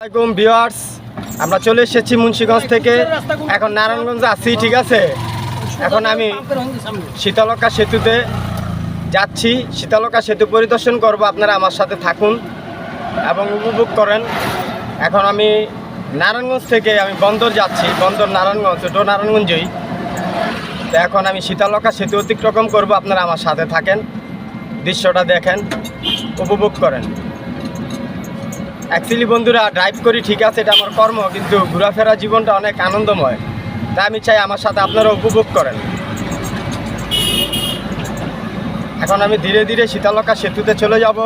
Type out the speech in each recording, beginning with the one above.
আসসালামু ভিউয়ার্স, আমরা চলে এসেছি মুন্সিগঞ্জ থেকে। এখন নারায়ণগঞ্জে আছি, ঠিক আছে। এখন আমি শীতলক্ষা সেতুতে যাচ্ছি। শীতলক্ষা সেতু পরিদর্শন করব, আপনারা আমার সাথে থাকুন এবং উপভোগ করেন। এখন আমি নারায়ণগঞ্জ থেকে আমি বন্দর যাচ্ছি, বন্দর নারায়ণগঞ্জ, ছোটো নারায়ণগঞ্জই। তো এখন আমি শীতলক্ষা সেতু অতিক্রম করব, আপনারা আমার সাথে থাকেন, দৃশ্যটা দেখেন, উপভোগ করেন। অ্যাকচুয়ালি বন্ধুরা, ড্রাইভ করি ঠিক আছে, এটা আমার কর্ম, কিন্তু ঘোরাফেরা জীবনটা অনেক আনন্দময়। তাই আমি চাই আমার সাথে আপনারা উপভোগ করেন। এখন আমি ধীরে ধীরে শীতলক্ষা সেতুতে চলে যাব।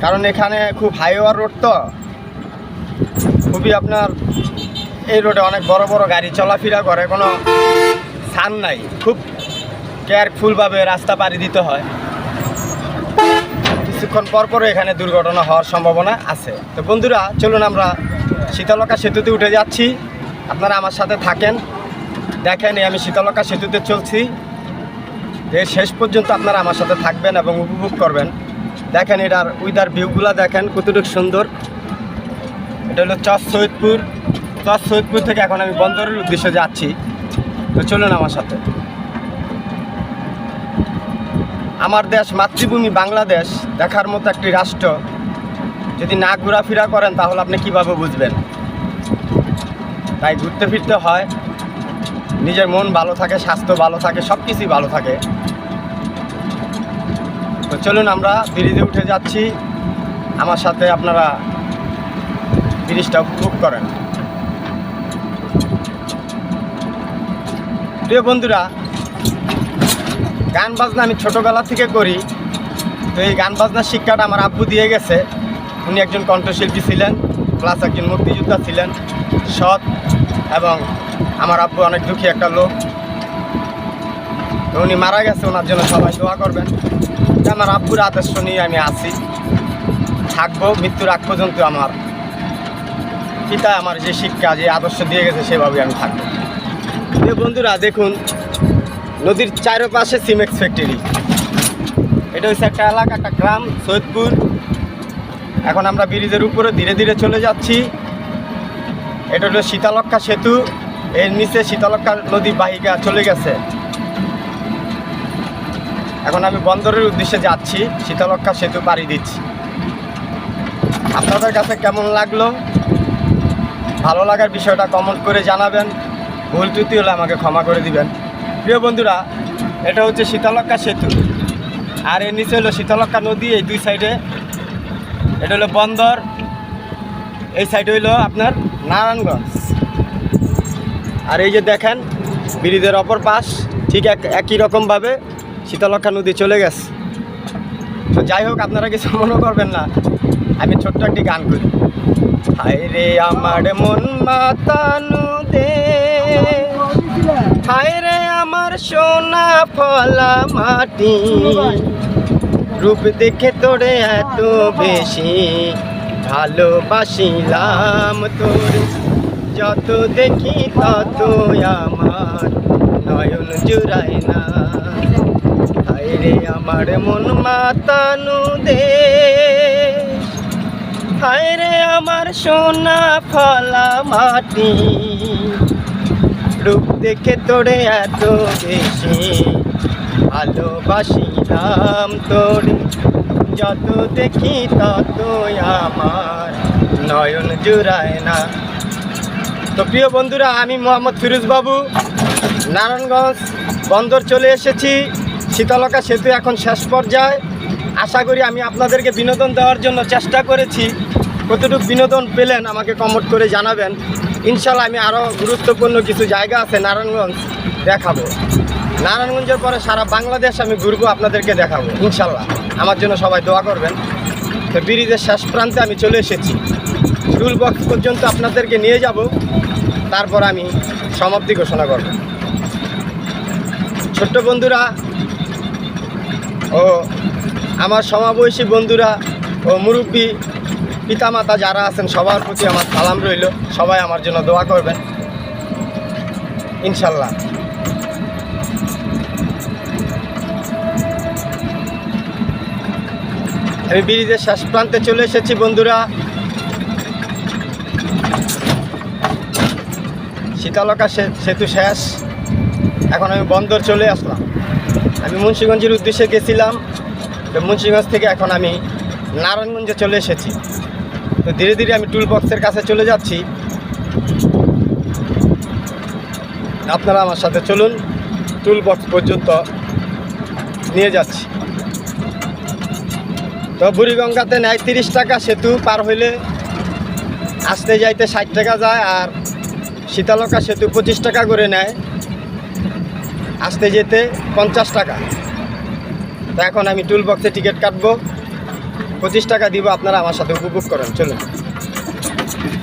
কারণ এখানে খুব হাইওয়ে রোড, তো খুবই আপনার এই রোডে অনেক বড় বড় গাড়ি চলাফেরা করে, কোনো স্থান নাই, খুব কেয়ারফুলভাবে রাস্তা পাড়ি দিতে হয়। কিছুক্ষণ পরপরও এখানে দুর্ঘটনা হওয়ার সম্ভাবনা আছে। তো বন্ধুরা, চলুন আমরা শীতলক্ষা সেতুতে উঠে যাচ্ছি, আপনারা আমার সাথে থাকেন, দেখেন আমি শীতলক্ষা সেতুতে চলছি। এর শেষ পর্যন্ত আপনারা আমার সাথে থাকবেন এবং উপভোগ করবেন। দেখেন এটার উইদার ভিউগুলো দেখেন কতটুকু সুন্দর। এটা হলো চর সৈয়দপুর। চর সৈয়দপুর থেকে এখন আমি বন্দরের উদ্দেশ্যে যাচ্ছি। তো চলুন আমার সাথে। আমার দেশ, মাতৃভূমি বাংলাদেশ দেখার মতো একটি রাষ্ট্র, যদি না ঘোরাফেরা করেন তাহলে আপনি কিভাবে বুঝবেন? তাই ঘুরতে ফিরতে হয়, নিজের মন ভালো থাকে, স্বাস্থ্য ভালো থাকে, সব কিছুই ভালো থাকে। তো চলুন আমরা ব্রিজে উঠে যাচ্ছি, আমার সাথে আপনারা ব্রিজটা উপভোগ করেন। প্রিয় বন্ধুরা, গান বাজনা আমি ছোটোবেলা থেকে করি। তো এই গান বাজনার শিক্ষাটা আমার আব্বু দিয়ে গেছে। উনি একজন কণ্ঠশিল্পী ছিলেন, প্লাস একজন মুক্তিযোদ্ধা ছিলেন, সৎ, এবং আমার আব্বু অনেক দুঃখী একটা লোক। তো উনি মারা গেছে, ওনার জন্য সবাই দোয়া করবেন। আমার আব্বুর আদর্শ নিয়ে আমি আছি, থাকবো মৃত্যুর আগ পর্যন্ত। আমার পিতা আমার যে শিক্ষা, যে আদর্শ দিয়ে গেছে, সেভাবে আমি থাকবো। প্রিয় বন্ধুরা, দেখুন নদীর চারপাশে সিমেন্ট ফ্যাক্টরি। এটা হচ্ছে একটা এলাকা, একটা গ্রাম, সৈয়দপুর। এখন আমরা ব্রিজের উপরে ধীরে ধীরে চলে যাচ্ছি। এটা হলো শীতলক্ষা সেতু, এর নিচে শীতলক্ষা নদী বাহিকা চলে গেছে। এখন আমি বন্দরের উদ্দেশ্যে যাচ্ছি, শীতলক্ষা সেতু পাড়ি দিচ্ছি। আপনাদের কাছে কেমন লাগলো? ভালো লাগার বিষয়টা কমেন্ট করে জানাবেন, ভুল ত্রুটি হলে আমাকে ক্ষমা করে দিবেন। প্রিয় বন্ধুরা, এটা হচ্ছে শীতলক্ষা সেতু, আর এর নিচে হলো শীতলক্ষা নদী। এই দুই সাইডে এটা হলো বন্দর, এই সাইডে হইলো আপনার নারায়ণগঞ্জ। আর এই যে দেখেন ব্রিজের অপর পাশ ঠিক একই রকমভাবে শীতলক্ষা নদী চলে গেছে। তো যাই হোক, আপনারা কিছু মনে করবেন না, আমি ছোট্ট একটি গান করি। হায় রে আমার মন মাতানো দে, হায় রে আমার সোনা ফলা মাটি, রূপ দেখে তোরে এত বেশি ভালোবাসিলাম তোর, যত দেখি তত আমার নয়ন জুড়ায় না। হায় রে আমার মন মাতানো দে, হায় রে আমার সোনা ফলা মাটি, রূপ দেখে তোরে এত বেশি ভালোবাসিলাম তোরে, যত দেখি তত আমার নয়ন জুড়ায় না। তো প্রিয় বন্ধুরা, আমি মোহাম্মদ ফিরোজ বাবু, নারায়ণগঞ্জ বন্দর চলে এসেছি। শীতলক্ষা সেতু এখন শেষ পর্যায়ে। আশা করি আমি আপনাদেরকে বিনোদন দেওয়ার জন্য চেষ্টা করেছি। কতটুকু বিনোদন পেলেন আমাকে কমেন্ট করে জানাবেন। ইনশাল্লাহ আমি আরও গুরুত্বপূর্ণ কিছু জায়গা আছে নারায়ণগঞ্জ দেখাবো। নারায়ণগঞ্জের পরে সারা বাংলাদেশ আমি ঘুরবো, আপনাদেরকে দেখাবো ইনশাল্লাহ। আমার জন্য সবাই দোয়া করবেন। তো ব্রিজের শেষ প্রান্তে আমি চলে এসেছি, টুল বক্স পর্যন্ত আপনাদেরকে নিয়ে যাব, তারপর আমি সমাপ্তি ঘোষণা করব। ছোট্ট বন্ধুরা ও আমার সমবয়সী বন্ধুরা ও মুরব্বী পিতামাতা যারা আছেন, সবার প্রতি আমার সালাম রইল। সবাই আমার জন্য দোয়া করবেন ইনশাল্লাহ। আমি ব্রিজের শেষ প্রান্তে চলে এসেছি বন্ধুরা। শীতলকা সেতু শেষ, এখন আমি বন্দর চলে আসলাম। আমি মুন্সিগঞ্জের উদ্দেশ্যে গেছিলাম, তো মুন্সিগঞ্জ থেকে এখন আমি নারায়ণগঞ্জে চলে এসেছি। তো ধীরে ধীরে আমি টুল বক্সের কাছে চলে যাচ্ছি, আপনারা আমার সাথে চলুন, টুল বক্স পর্যন্ত নিয়ে যাচ্ছি। তো বুড়িগঙ্গাতে নেয় 30 টাকা, সেতু পার হইলে আসতে যাইতে 60 টাকা যায়, আর শীতলকা সেতু 25 টাকা করে নেয়, আসতে যেতে 50 টাকা। তো এখন আমি টুল বক্সে টিকিট কাটবো, 25 টাকা দিব, আপনারা আমার সাথে উপভোগ করেন, চলুন।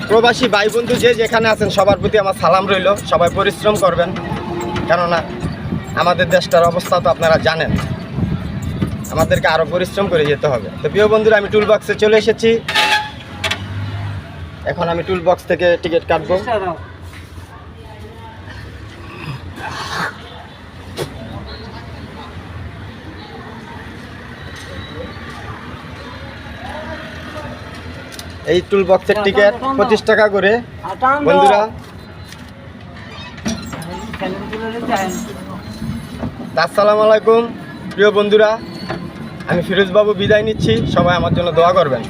প্রবাসী ভাই বন্ধু যে যেখানে আছেন সবার প্রতি আমার সালাম রইল, সবাই পরিশ্রম করবেন, কেননা আমাদের দেশটার অবস্থা তো আপনারা জানেন, আমাদেরকে আরও পরিশ্রম করে যেতে হবে। তো প্রিয় বন্ধুরা, আমি টুল বক্সে চলে এসেছি, এখন আমি টুল বক্স থেকে টিকিট কাটবো। এই টুল বক্সের টিকিট 25 টাকা করে বন্ধুরা। আসসালামু আলাইকুম প্রিয় বন্ধুরা, আমি ফিরোজ বাবু বিদায় নিচ্ছি, সবাই আমার জন্য দোয়া করবেন।